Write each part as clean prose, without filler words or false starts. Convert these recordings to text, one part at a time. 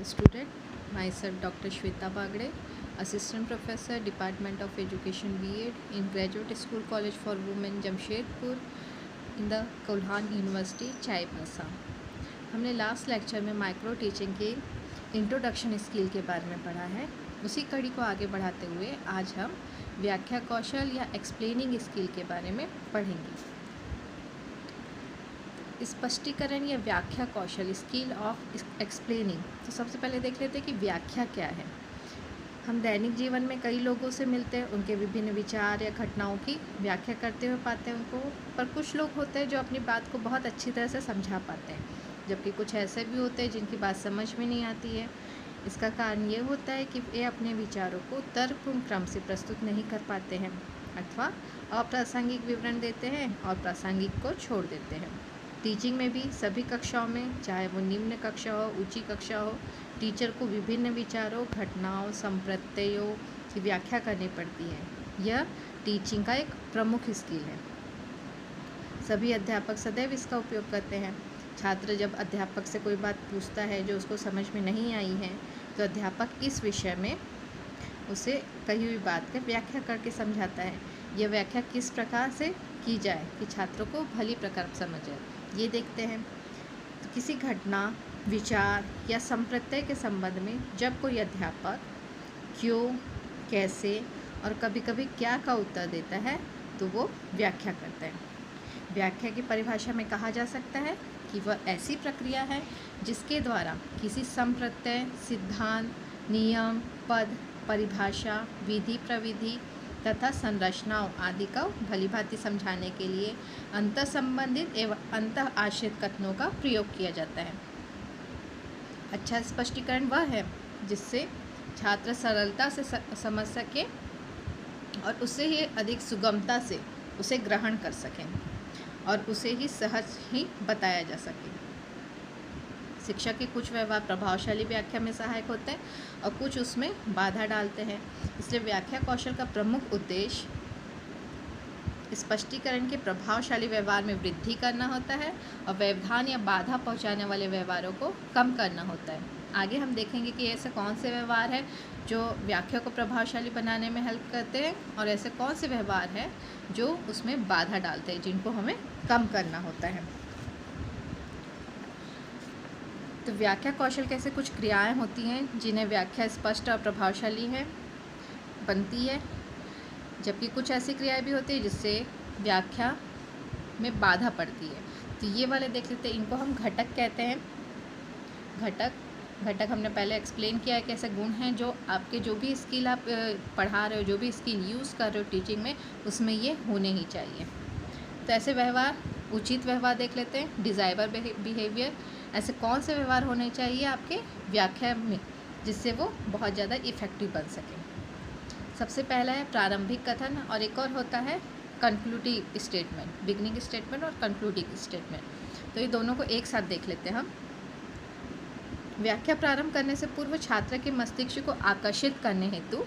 Dear student, myself Dr. Shweta Bagde, Assistant Professor, Department of Education B.Ed in Graduate School College for Women, Jamshedpur in the Kulhan University, Chaibasa. हमने last lecture में micro teaching की introduction skill के बारे में पढ़ा है। उसी कड़ी को आगे बढ़ाते हुए आज हम व्याख्या कौशल या एक्सप्लेनिंग स्किल के बारे में पढ़ेंगे। स्पष्टीकरण या व्याख्या कौशल, स्किल ऑफ एक्सप्लेनिंग। तो सबसे पहले देख लेते हैं कि व्याख्या क्या है। हम दैनिक जीवन में कई लोगों से मिलते हैं, उनके विभिन्न विचार या घटनाओं की व्याख्या करते हुए पाते हैं उनको, पर कुछ लोग होते हैं जो अपनी बात को बहुत अच्छी तरह से समझा पाते हैं, जबकि कुछ ऐसे भी होते हैं जिनकी बात समझ में नहीं आती है। इसका कारण ये होता है कि वे अपने विचारों को तर्कपूर्ण क्रम से प्रस्तुत नहीं कर पाते हैं अथवा अप्रासंगिक विवरण देते हैं और प्रासंगिक को छोड़ देते हैं। टीचिंग में भी सभी कक्षाओं में, चाहे वो निम्न कक्षा हो ऊंची कक्षा हो, टीचर को विभिन्न विचारों, घटनाओं, संप्रत्ययों की व्याख्या करनी पड़ती है। यह टीचिंग का एक प्रमुख स्किल है। सभी अध्यापक सदैव इसका उपयोग करते हैं। छात्र जब अध्यापक से कोई बात पूछता है जो उसको समझ में नहीं आई है, तो अध्यापक इस विषय में उसे कही हुई बात की व्याख्या करके समझाता है। यह व्याख्या किस प्रकार से की जाए कि छात्रों को भली प्रकार समझ आए, ये देखते हैं। तो किसी घटना, विचार या संप्रत्यय के संबंध में जब कोई अध्यापक क्यों, कैसे और कभी कभी क्या का उत्तर देता है, तो वो व्याख्या करते हैं। व्याख्या की परिभाषा में कहा जा सकता है कि वह ऐसी प्रक्रिया है जिसके द्वारा किसी संप्रत्यय, सिद्धांत, नियम, पद, परिभाषा, विधि, प्रविधि तथा संरचनाओं आदि का भलीभांति समझाने के लिए अंतर संबंधित एवं अंतः आश्रित कथनों का प्रयोग किया जाता है। अच्छा स्पष्टीकरण वह है जिससे छात्र सरलता से समझ सके और उसे ही अधिक सुगमता से उसे ग्रहण कर सकें और उसे ही सहज ही बताया जा सके। शिक्षक के कुछ व्यवहार प्रभावशाली व्याख्या में सहायक होते हैं और कुछ उसमें बाधा डालते हैं। इसलिए व्याख्या कौशल का प्रमुख उद्देश्य स्पष्टीकरण के प्रभावशाली व्यवहार में वृद्धि करना होता है और व्यवधान या बाधा पहुंचाने वाले व्यवहारों को कम करना होता है। आगे हम देखेंगे कि ऐसे कौन से व्यवहार हैं जो व्याख्या को प्रभावशाली बनाने में हेल्प करते हैं और ऐसे कौन से व्यवहार हैं जो उसमें बाधा डालते हैं, जिनको हमें कम करना होता है। तो व्याख्या कौशल कैसे कुछ क्रियाएं होती हैं जिन्हें व्याख्या स्पष्ट और प्रभावशाली है बनती है, जबकि कुछ ऐसी क्रियाएं भी होती है जिससे व्याख्या में बाधा पड़ती है। तो ये वाले देख लेते हैं, इनको हम घटक कहते हैं। घटक हमने पहले एक्सप्लेन किया है कि ऐसे गुण हैं जो आपके जो भी स्किल आप पढ़ा रहे हो, जो भी स्किल यूज़ कर रहे हो टीचिंग में, उसमें ये होने ही चाहिए। तो ऐसे व्यवहार, उचित व्यवहार देख लेते हैं, डिज़ायरेबल बिहेवियर। ऐसे कौन से व्यवहार होने चाहिए आपके व्याख्या में जिससे वो बहुत ज़्यादा इफ़ेक्टिव बन सके। सबसे पहला है प्रारंभिक कथन और एक और होता है कंक्लूडिव स्टेटमेंट, बिगनिंग स्टेटमेंट और कंक्लूडिव स्टेटमेंट। तो ये दोनों को एक साथ देख लेते हैं हम। व्याख्या प्रारंभ करने से पूर्व छात्र के मस्तिष्क को आकर्षित करने हेतु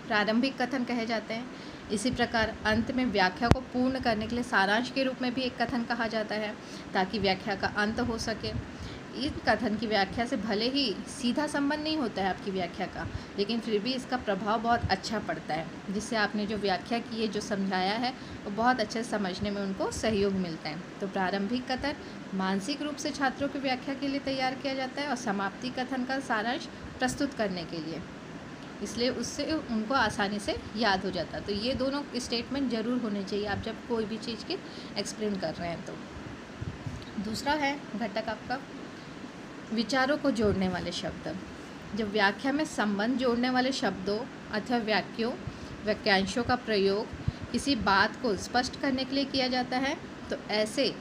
प्रारंभिक कथन कहे जाते हैं। इसी प्रकार अंत में व्याख्या को पूर्ण करने के लिए सारांश के रूप में भी एक कथन कहा जाता है, ताकि व्याख्या का अंत हो सके। इस कथन की व्याख्या से भले ही सीधा संबंध नहीं होता है आपकी व्याख्या का, लेकिन फिर भी इसका प्रभाव बहुत अच्छा पड़ता है, जिससे आपने जो व्याख्या की है, जो समझाया है, वो बहुत अच्छे से समझने में उनको सहयोग मिलता है। तो प्रारंभिक कथन मानसिक रूप से छात्रों की व्याख्या के लिए तैयार किया जाता है और समाप्ति कथन का सारांश प्रस्तुत करने के लिए, इसलिए उससे उनको आसानी से याद हो जाता है। तो ये दोनों स्टेटमेंट ज़रूर होने चाहिए आप जब कोई भी चीज़ की एक्सप्लेन कर रहे हैं। तो दूसरा है घटक आपका विचारों को जोड़ने वाले शब्द। जब व्याख्या में संबंध जोड़ने वाले शब्दों अथवा वाक्यांशों का प्रयोग किसी बात को स्पष्ट करने के लिए किया जाता है, तो ऐसे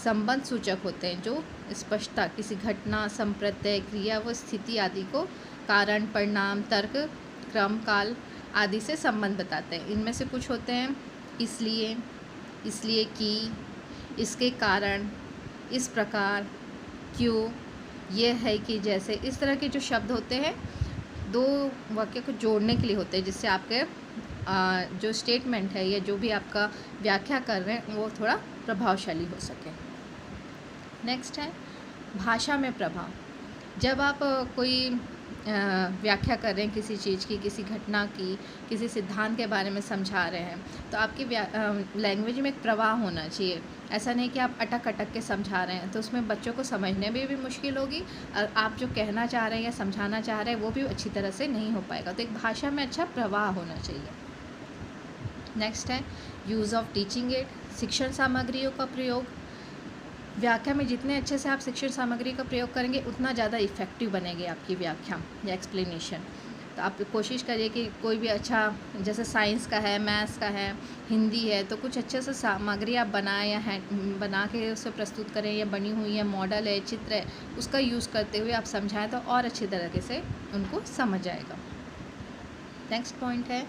संबंध सूचक होते हैं जो स्पष्टता, किसी घटना, संप्रत्यय, क्रिया व स्थिति आदि को कारण, परिणाम, तर्क, क्रम, काल आदि से संबंध बताते हैं। इनमें से कुछ होते हैं इसलिए, इसलिए कि, इसके कारण, इस प्रकार, क्यों, ये है कि, जैसे। इस तरह के जो शब्द होते हैं दो वाक्य को जोड़ने के लिए होते हैं, जिससे आपके जो स्टेटमेंट है या जो भी आपका व्याख्या कर रहे हैं वो थोड़ा प्रभावशाली हो सके। नेक्स्ट है भाषा में प्रभाव। जब आप कोई व्याख्या कर रहे हैं किसी चीज़ की, किसी घटना की, किसी सिद्धांत के बारे में समझा रहे हैं, तो आपकी लैंग्वेज में एक प्रवाह होना चाहिए। ऐसा नहीं कि आप अटक-अटक के समझा रहे हैं, तो उसमें बच्चों को समझने में भी मुश्किल होगी और आप जो कहना चाह रहे हैं या समझाना चाह रहे हैं, वो भी अच्छी तरह से नहीं हो पाएगा। तो एक भाषा में अच्छा प्रवाह होना चाहिए। नेक्स्ट है यूज़ ऑफ टीचिंग एड, शिक्षण सामग्रियों का प्रयोग। व्याख्या में जितने अच्छे से आप शिक्षण सामग्री का प्रयोग करेंगे, उतना ज़्यादा इफ़ेक्टिव बनेगी आपकी व्याख्या या एक्सप्लेनेशन। तो आप कोशिश करिए कि कोई भी अच्छा, जैसे साइंस का है, मैथ्स का है, हिंदी है, तो कुछ अच्छे से सामग्री आप बनाएं या बना के उसे प्रस्तुत करें, या बनी हुई है, मॉडल है, चित्र है, उसका यूज़ करते हुए आप समझाएं तो और अच्छी तरीके से उनको समझ आएगा। नेक्स्ट पॉइंट है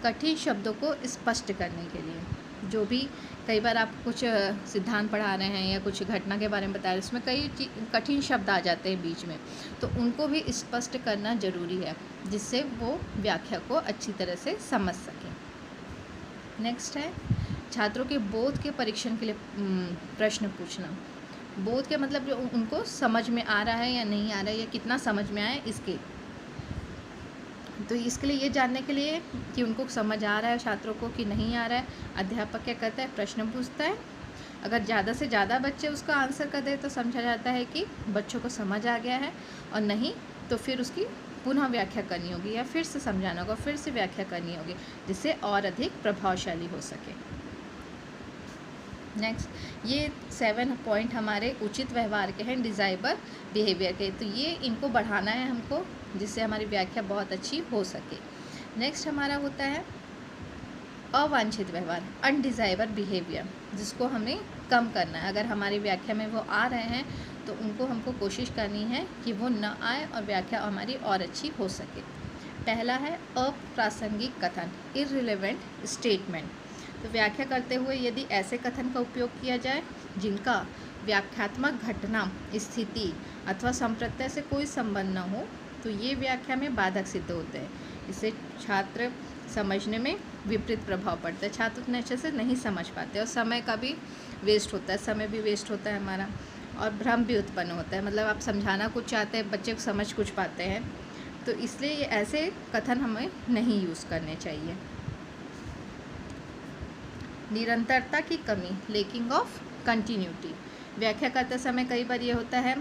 कठिन शब्दों को स्पष्ट करने के लिए। जो भी कई बार आप कुछ सिद्धांत पढ़ा रहे हैं या कुछ घटना के बारे में बता रहे हैं, उसमें कई कठिन शब्द आ जाते हैं बीच में, तो उनको भी स्पष्ट करना ज़रूरी है, जिससे वो व्याख्या को अच्छी तरह से समझ सकें। नेक्स्ट है छात्रों के बोध के परीक्षण के लिए प्रश्न पूछना। बोध के मतलब जो उनको समझ में आ रहा है या नहीं आ रहा है, या कितना समझ में आया इसके। तो इसके लिए ये जानने के लिए कि उनको समझ आ रहा है छात्रों को कि नहीं आ रहा है, अध्यापक क्या करता है, प्रश्न पूछता है। अगर ज़्यादा से ज़्यादा बच्चे उसका आंसर कर दे तो समझा जाता है कि बच्चों को समझ आ गया है, और नहीं तो फिर उसकी पुनः व्याख्या करनी होगी या फिर से समझाना होगा, फिर से व्याख्या करनी होगी, जिससे और अधिक प्रभावशाली हो सके। नेक्स्ट ये 7 पॉइंट हमारे उचित व्यवहार के हैं, डिज़ायरेबल बिहेवियर के। तो ये इनको बढ़ाना है हमको, जिससे हमारी व्याख्या बहुत अच्छी हो सके। नेक्स्ट हमारा होता है अवांछित व्यवहार, अनडिज़ायरेबल बिहेवियर, जिसको हमें कम करना है। अगर हमारी व्याख्या में वो आ रहे हैं तो उनको हमको कोशिश करनी है कि वो न आए और व्याख्या हमारी और अच्छी हो सके। पहला है अप्रासंगिक कथन, इररिलेवेंट स्टेटमेंट। तो व्याख्या करते हुए यदि ऐसे कथन का उपयोग किया जाए जिनका व्याख्यात्मक घटना, स्थिति अथवा संप्रत्यय से कोई संबंध न हो, तो ये व्याख्या में बाधक सिद्ध होते हैं। इससे छात्र समझने में विपरीत प्रभाव पड़ता है, छात्र उतने अच्छे से नहीं समझ पाते और समय का भी वेस्ट होता है, समय भी वेस्ट होता है हमारा, और भ्रम भी उत्पन्न होता है। मतलब आप समझाना कुछ चाहते हैं, बच्चे को समझ कुछ पाते हैं, तो इसलिए ये ऐसे कथन हमें नहीं यूज़ करने चाहिए। निरंतरता की कमी, लैकिंग ऑफ कंटिन्यूटी। व्याख्या करते समय कई बार ये होता है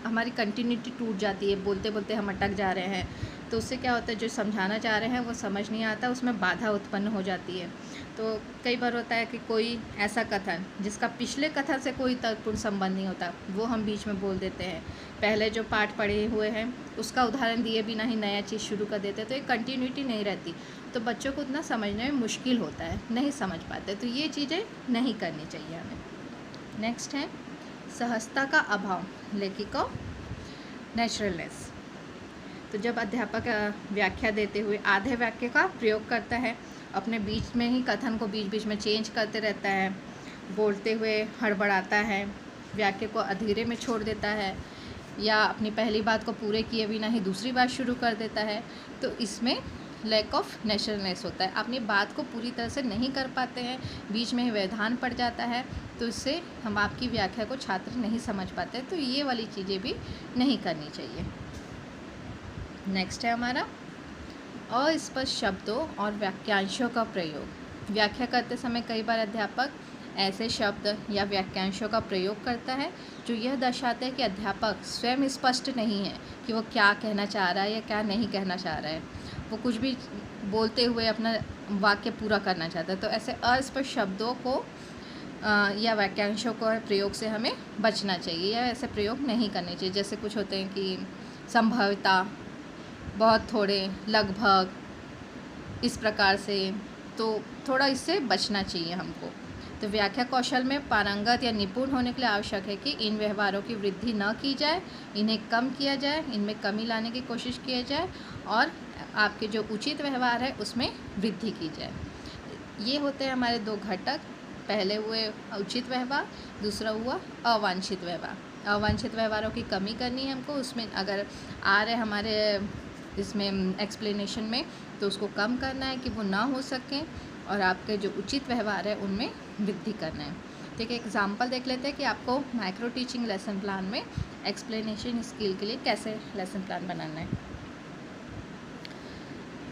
हमारी कंटिन्यूटी टूट जाती है, बोलते बोलते हम अटक जा रहे हैं, तो उससे क्या होता है जो समझाना चाह रहे हैं वो समझ नहीं आता, उसमें बाधा उत्पन्न हो जाती है। तो कई बार होता है कि कोई ऐसा कथन जिसका पिछले कथन से कोई तर्कपूर्ण संबंध नहीं होता, वो हम बीच में बोल देते हैं। पहले जो पाठ पढ़े हुए हैं उसका उदाहरण दिए बिना ही नया चीज़ शुरू कर देते हैं, तो एक कंटिन्यूटी नहीं रहती, तो बच्चों को उतना समझने में मुश्किल होता है, नहीं समझ पाते। तो ये चीज़ें नहीं करनी चाहिए हमें। नेक्स्ट है सहजता का अभाव, लैकिंग ऑफ नेचुरलनेस। तो जब अध्यापक व्याख्या देते हुए आधे वाक्य का प्रयोग करता है, अपने बीच में ही कथन को बीच बीच में चेंज करते रहता है, बोलते हुए हड़बड़ाता है, वाक्य को अधूरे में छोड़ देता है, या अपनी पहली बात को पूरे किए बिना ही दूसरी बात शुरू कर देता है, तो इसमें लैक ऑफ नेचुरलनेस होता है। अपनी बात को पूरी तरह से नहीं कर पाते हैं, बीच में ही व्यवधान पड़ जाता है, तो इससे हम आपकी व्याख्या को छात्र नहीं समझ पाते। तो ये वाली चीज़ें भी नहीं करनी चाहिए। नेक्स्ट है हमारा अस्पष्ट शब्दों और वाक्यांशों का प्रयोग। व्याख्या करते समय कई बार अध्यापक ऐसे शब्द या वाक्यांशों का प्रयोग करता है जो यह दर्शाते हैं कि अध्यापक स्वयं स्पष्ट नहीं है कि वो क्या कहना चाह रहा है या क्या नहीं कहना चाह रहा है, वो कुछ भी बोलते हुए अपना वाक्य पूरा करना चाहता है। तो ऐसे अस्पष्ट शब्दों को या वाक्यांशों को प्रयोग से हमें बचना चाहिए, या ऐसे प्रयोग नहीं करने चाहिए। जैसे कुछ होते हैं कि संभवतः, बहुत थोड़े, लगभग, इस प्रकार से, तो थोड़ा इससे बचना चाहिए हमको। तो व्याख्या कौशल में पारंगत या निपुण होने के लिए आवश्यक है कि इन व्यवहारों की वृद्धि न की जाए, इन्हें कम किया जाए, इनमें कमी लाने की कोशिश किया जाए, और आपके जो उचित व्यवहार है उसमें वृद्धि की जाए। ये होते हैं हमारे दो घटक। पहले हुए उचित व्यवहार, दूसरा हुआ अवांछित व्यवहार। अवांछित व्यवहारों की कमी करनी है हमको, उसमें अगर आ रहे हमारे इसमें एक्सप्लेनेशन में, तो उसको कम करना है कि वो ना हो सकें, और आपके जो उचित व्यवहार है उनमें वृद्धि करना है। तो एक एग्जाम्पल देख लेते हैं कि आपको माइक्रो टीचिंग लेसन प्लान में एक्सप्लेनेशन स्किल के लिए कैसे लेसन प्लान बनाना है।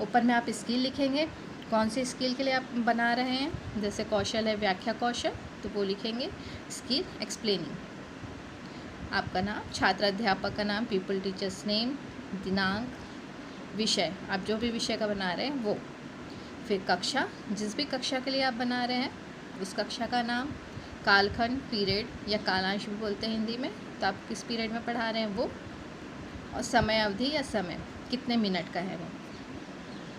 ऊपर में आप स्किल लिखेंगे, कौन से स्किल के लिए आप बना रहे हैं। जैसे कौशल है व्याख्या कौशल, तो वो लिखेंगे स्किल एक्सप्लेनिंग। आपका नाम, छात्र अध्यापक का नाम, पीपल टीचर्स नेम, दिनांक, विषय, आप जो भी विषय का बना रहे हैं वो। फिर कक्षा, जिस भी कक्षा के लिए आप बना रहे हैं उस कक्षा का नाम, कालखंड, पीरियड या कालांश भी बोलते हैं हिंदी में, तो आप किस पीरियड में पढ़ा रहे हैं वो, और समय अवधि या समय कितने मिनट का है वो।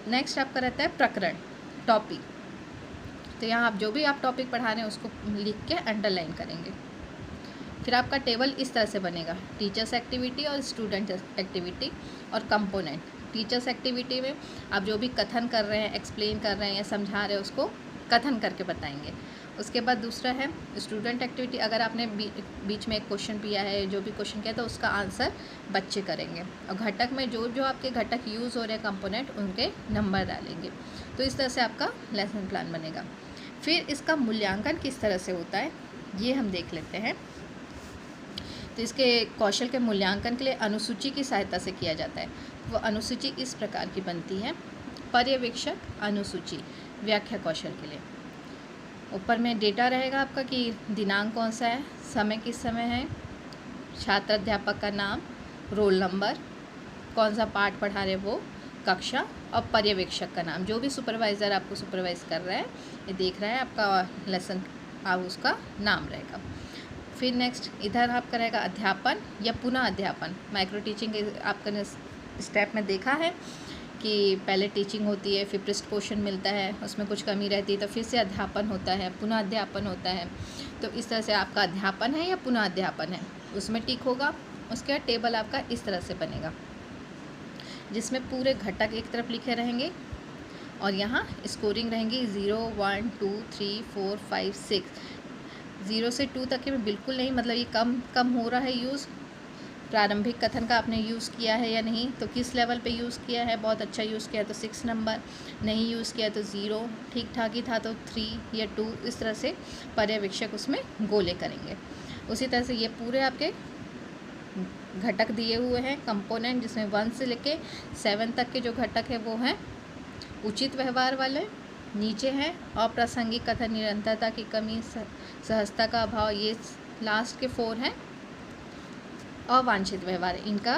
नेक्स्ट आपका रहता है प्रकरण, टॉपिक। तो यहाँ आप जो भी आप टॉपिक पढ़ा रहे हैं उसको लिख के अंडरलाइन करेंगे। फिर आपका टेबल इस तरह से बनेगा, टीचर्स एक्टिविटी और स्टूडेंट एक्टिविटी और कंपोनेंट। टीचर्स एक्टिविटी में आप जो भी कथन कर रहे हैं, एक्सप्लेन कर रहे हैं या समझा रहे हैं उसको कथन करके बताएंगे। उसके बाद दूसरा है स्टूडेंट एक्टिविटी, अगर आपने बीच में एक क्वेश्चन किया है, जो भी क्वेश्चन किया तो उसका आंसर बच्चे करेंगे। और घटक में जो जो आपके घटक यूज़ हो रहे हैं कंपोनेंट, उनके नंबर डालेंगे। तो इस तरह से आपका लेसन प्लान बनेगा। फिर इसका मूल्यांकन किस तरह से होता है ये हम देख लेते हैं। तो इसके कौशल के मूल्यांकन के लिए अनुसूची की सहायता से किया जाता है। वो अनुसूची इस प्रकार की बनती है, पर्यवेक्षक अनुसूची व्याख्या कौशल के लिए। ऊपर में डेटा रहेगा आपका कि दिनांक कौन सा है, समय किस समय है, छात्र अध्यापक का नाम, रोल नंबर, कौन सा पाठ पढ़ा रहे वो, कक्षा, और पर्यवेक्षक का नाम, जो भी सुपरवाइज़र आपको सुपरवाइज़ कर रहा है, ये देख रहा है आपका लेसन, आप उसका नाम रहेगा। फिर नेक्स्ट इधर आपका रहेगा अध्यापन या पुनः अध्यापन। माइक्रो टीचिंग आपका स्टेप में देखा है कि पहले टीचिंग होती है, फिर पृष्ठ पोषण मिलता है, उसमें कुछ कमी रहती है तो फिर से अध्यापन होता है, पुनः अध्यापन होता है। तो इस तरह से आपका अध्यापन है या पुनः अध्यापन है, उसमें टिक होगा। उसके बाद टेबल आपका इस तरह से बनेगा, जिसमें पूरे घटक एक तरफ लिखे रहेंगे और यहाँ स्कोरिंग रहेंगी 0, 1, 2, 3, 4, 5, 6। 0 से 2 तक के में बिल्कुल नहीं, मतलब ये कम हो रहा है यूज़। प्रारंभिक कथन का आपने यूज़ किया है या नहीं, तो किस लेवल पे यूज़ किया है, बहुत अच्छा यूज़ किया तो 6 नंबर, नहीं यूज़ किया तो 0, ठीक ठाक ही था तो 3 या 2। इस तरह से पर्यवेक्षक उसमें गोले करेंगे। उसी तरह से ये पूरे आपके घटक दिए हुए हैं कंपोनेंट, जिसमें 1 से लेके 7 तक के जो घटक है वो हैं उचित व्यवहार वाले। नीचे हैं अप्रासंगिक कथन, निरंतरता की कमी, सहजता का अभाव, ये लास्ट के 4 हैं अवांछित व्यवहार, इनका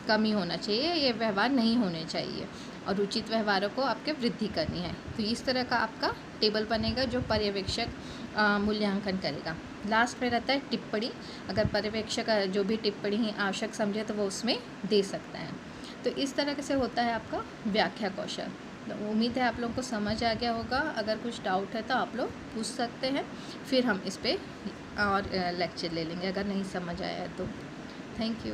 कमी होना चाहिए, ये व्यवहार नहीं होने चाहिए, और उचित व्यवहारों को आपके वृद्धि करनी है। तो इस तरह का आपका टेबल बनेगा जो पर्यवेक्षक मूल्यांकन करेगा। लास्ट में रहता है टिप्पणी, अगर पर्यवेक्षक जो भी टिप्पणी आवश्यक समझे तो वो उसमें दे सकता है। तो इस तरह से होता है आपका व्याख्या कौशल। तो उम्मीद है आप लोगों को समझ आ गया होगा। अगर कुछ डाउट है तो आप लोग पूछ सकते हैं, फिर हम इस पर और लेक्चर ले लेंगे अगर नहीं समझ आया तो। Thank you.